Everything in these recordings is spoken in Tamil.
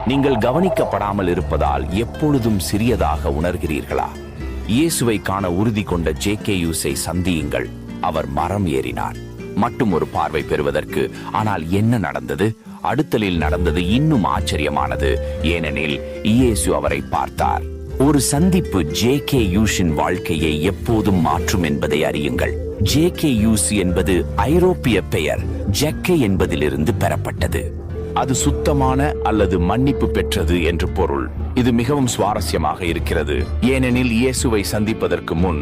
நீங்கள் கவனிக்கப்படாமல் இருப்பதால் எப்பொழுதும் சிறியதாக உணர்கிறீர்களா? இயேசுவை காண உறுதி கொண்ட ஜேகேயூஸை சந்தியுங்கள். அவர் மரம் ஏறினார் மட்டும் ஒரு பார்வை பெறுவதற்கு. ஆனால் என்ன நடந்தது? அடுத்தலில் நடந்தது இன்னும் ஆச்சரியமானது. ஏனெனில் இயேசு அவரை பார்த்தார். ஒரு சந்திப்பு ஜேகேயூஸின் வாழ்க்கையை எப்போதும் மாற்றும் என்பதை அறியுங்கள். ஜேகேயூஸ் என்பது ஐரோப்பிய பெயர் ஜக்கே என்பதிலிருந்து பெறப்பட்டது. அது சுத்தமான அல்லது மன்னிப்பு பெற்றது என்று பொருள். இது மிகவும் சுவாரஸ்யமாக இருக்கிறது, ஏனெனில் இயேசுவை சந்திப்பதற்கு முன்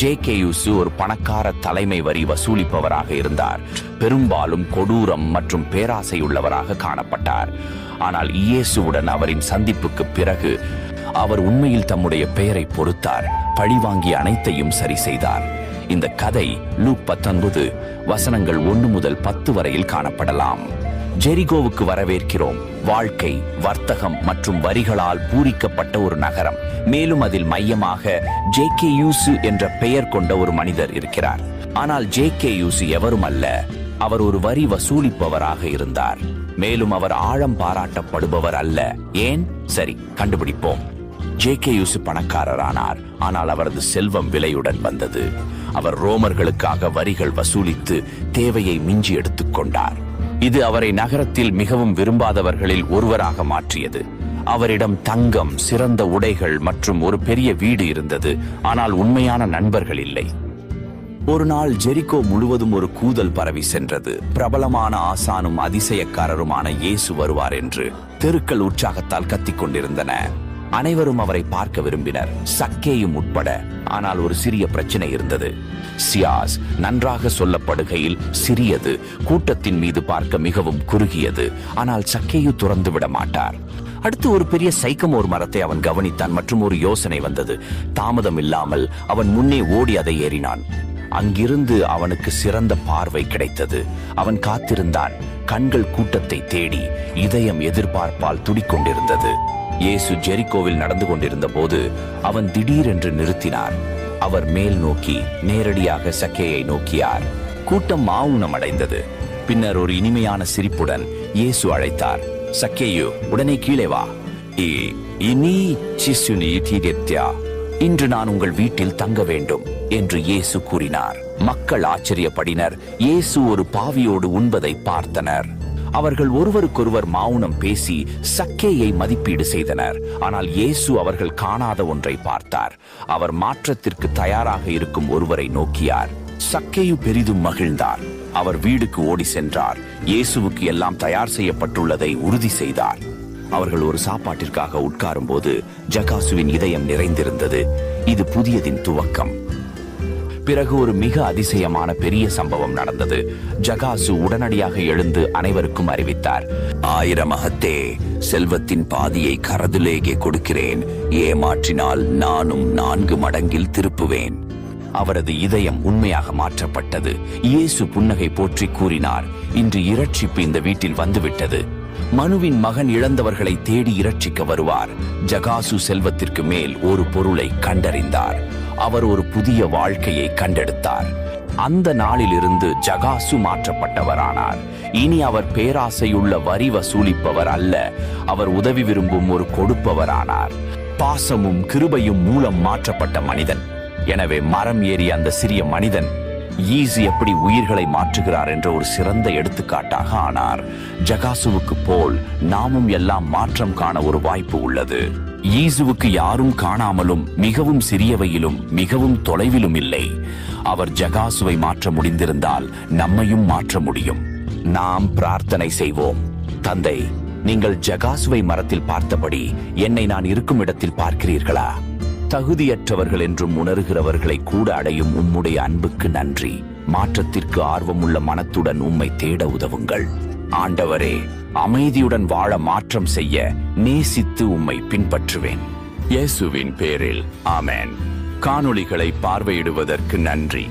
ஜேகேயூஸ் ஒரு பணக்கார தலைமை வரி வசூலிப்பவராக இருந்தார். பெரும்பாலும் கொடூரம் மற்றும் பேராசையுள்ளவராக காணப்பட்டார். ஆனால் இயேசுவுடன் அவரின் சந்திப்புக்கு பிறகு அவர் உண்மையில் தம்முடைய பெயரை பொறுத்தார். பழிவாங்கிய அனைத்தையும் சரி செய்தார். இந்த கதை லூக் 19 வசனங்கள் 1 முதல் 10 வரையில் காணப்படலாம். ஜெரிகோவுக்கு வரவேற்கிறோம். வாழ்க்கை, வர்த்தகம் மற்றும் வரிகளால் பூரிக்கப்பட்ட ஒரு நகரம். மேலும் அதில் மையமாக ஜேகேயூஸ் என்ற பெயர் கொண்ட ஒரு மனிதர் இருக்கிறார். ஆனால் ஜேகேயூஸ் எவரும் அல்ல. அவர் ஒரு வரி வசூலிப்பவராக இருந்தார். மேலும் அவர் ஆழம் பாராட்டப்படுபவர் அல்ல. ஏன்? சரி, கண்டுபிடிப்போம். ஜேகேயூஸ் பணக்காரரானார், ஆனால் அவரது செல்வம் விலையுடன் வந்தது. அவர் ரோமர்களுக்காக வரிகள் வசூலித்து தேவையை மிஞ்சி எடுத்துக்கொண்டார். இது அவரை நகரத்தில் மிகவும் விரும்பாதவர்களில் ஒருவராக மாற்றியது. அவரிடம் தங்கம், சிறந்த உடைகள் மற்றும் ஒரு பெரிய வீடு இருந்தது, ஆனால் உண்மையான நண்பர்கள் இல்லை. ஒரு நாள் ஜெரிகோ முழுவதும் ஒரு கூதல் பரவி சென்றது. பிரபலமான ஆசானும் அதிசயக்காரருமான இயேசு வருவார் என்று தெருக்கள் உற்சாகத்தால் கத்திக் கொண்டிருந்தன. அனைவரும் அவரை பார்க்க விரும்பினர், சக்கேயும் உட்பட. ஆனால் ஒரு சிறிய பிரச்சனை இருந்தது. சியாஸ் நன்றாக சொல்லப்படுகையில் சிறியது, கூட்டத்தின் மீது பார்க்க மிகவும் குறுகியது. ஆனால் சக்கேயு துறந்து விட மாட்டார். அடுத்து ஒரு பெரிய சைக்கமோர் மரத்தை அவன் கவனித்தான் மற்றும் ஒரு யோசனை வந்தது. தாமதம் இல்லாமல் அவன் முன்னே ஓடி அதை ஏறினான். அங்கிருந்து அவனுக்கு சிறந்த பார்வை கிடைத்தது. அவன் காத்திருந்தான். கண்கள் கூட்டத்தை தேடி, இதயம் எதிர்பார்ப்பால் துடிக்கொண்டிருந்தது. இயேசு ஜெரிகோவில் நடந்து கொண்டிருந்த போது அவன் திடீரென்று நிறுத்தினார். அவர் மேல் நோக்கி நேரடியாக சக்கேயை நோக்கியார். கூட்டம் மௌனம் அடைந்தது. பின்னர் ஒரு இனிமையான சிரிப்புடன் இயேசு அழைத்தார், சக்கேயு, உடனே கீழே வா. இன்று நான் உங்கள் வீட்டில் தங்க வேண்டும் என்று இயேசு கூறினார். மக்கள் ஆச்சரியப்படினர். இயேசு ஒரு பாவியோடு உண்பதை பார்த்தனர். அவர்கள் ஒருவருக்கொருவர் மௌனம் பேசி சக்கேயை மதிப்பீடு செய்தனர். ஆனால் இயேசு அவர்கள் காணாத ஒன்றை பார்த்தார். அவர் மாற்றத்திற்கு தயாராக இருக்கும் ஒருவரை நோக்கியார். சக்கேயு பெரிதும் மகிழ்ந்தார். அவர் வீடுக்கு ஓடி சென்றார். இயேசுவுக்கு எல்லாம் தயார் செய்யப்பட்டுள்ளதை உறுதி செய்தார். அவர்கள் ஒரு சாப்பாட்டிற்காக உட்காரும் போது ஜகாசுவின் இதயம் நிறைந்திருந்தது. இது புதியதின் துவக்கம். பிறகு ஒரு மிக அதிசயமான பெரிய சம்பவம் நடந்தது. ஜகாசு உடனடியாக எழுந்து அனைவருக்கும் அறிவித்தார், 1000 மகத்தே, செல்வத்தின் பாதியை கரதுலேகே கொடுக்கிறேன். ஏமாற்றினால் நானும் 4 மடங்கில் திருப்புவேன். அவரது இதயம் உண்மையாக மாற்றப்பட்டது. இயேசு புன்னகை போற்றி கூறினார், இன்று இரட்சிப்பு இந்த வீட்டில் வந்துவிட்டது. மனுவின் மகன் இழந்தவர்களை தேடி இரட்சிக்க வருவார். ஜகாசு செல்வத்திற்கு மேல் ஒரு பொருளை கண்டறிந்தார். அவர் ஒரு புதிய வாழ்க்கையை கண்டெடுத்தார். அந்த நாளிலிருந்து ஜகாசு மாற்றப்பட்டவரானார். இனி அவர் பேராசையுள்ள வரி வசூலிப்பவர் அல்ல. அவர் உதவி விரும்பும் ஒரு கொடுப்பவரானார். பாசமும் கிருபையும் மூலம் மாற்றப்பட்ட மனிதன். எனவே மரம் ஏறிய அந்த சிறிய மனிதன் ஈசு எப்படி உயிர்களை மாற்றுகிறார் என்ற ஒரு சிறந்த எடுத்துக்காட்டாக ஆனார். ஜகாசுவுக்கு போல் நாமும் எல்லாம் மாற்றம் காண ஒரு வாய்ப்பு உள்ளது. ஈசுவுக்கு யாரும் காணாமலும் மிகவும் சிறியவையிலும் மிகவும் தொலைவிலும் இல்லை. அவர் ஜகாசுவை மாற்ற முடிந்திருந்தால் நம்மையும் மாற்ற முடியும். நாம் பிரார்த்தனை செய்வோம். தந்தை, நீங்கள் ஜகாசுவை மரத்தில் பார்த்தபடி என்னை நான் இருக்கும் இடத்தில் பார்க்கிறீர்களா? தகுதியற்றவர்கள் என்றும் உணர்கிறவர்களை கூட அடையும் உம்முடைய அன்புக்கு நன்றி. மாற்றத்திற்கு ஆர்வமுள்ள மனத்துடன் உம்மை தேட உதவுங்கள். ஆண்டவரே, அமைதியுடன் வாழ மாற்றம் செய்ய நேசித்து உம்மை பின்பற்றுவேன். இயேசுவின் பேரில் ஆமென். காணொளிகளை பார்வையிடுவதற்கு நன்றி.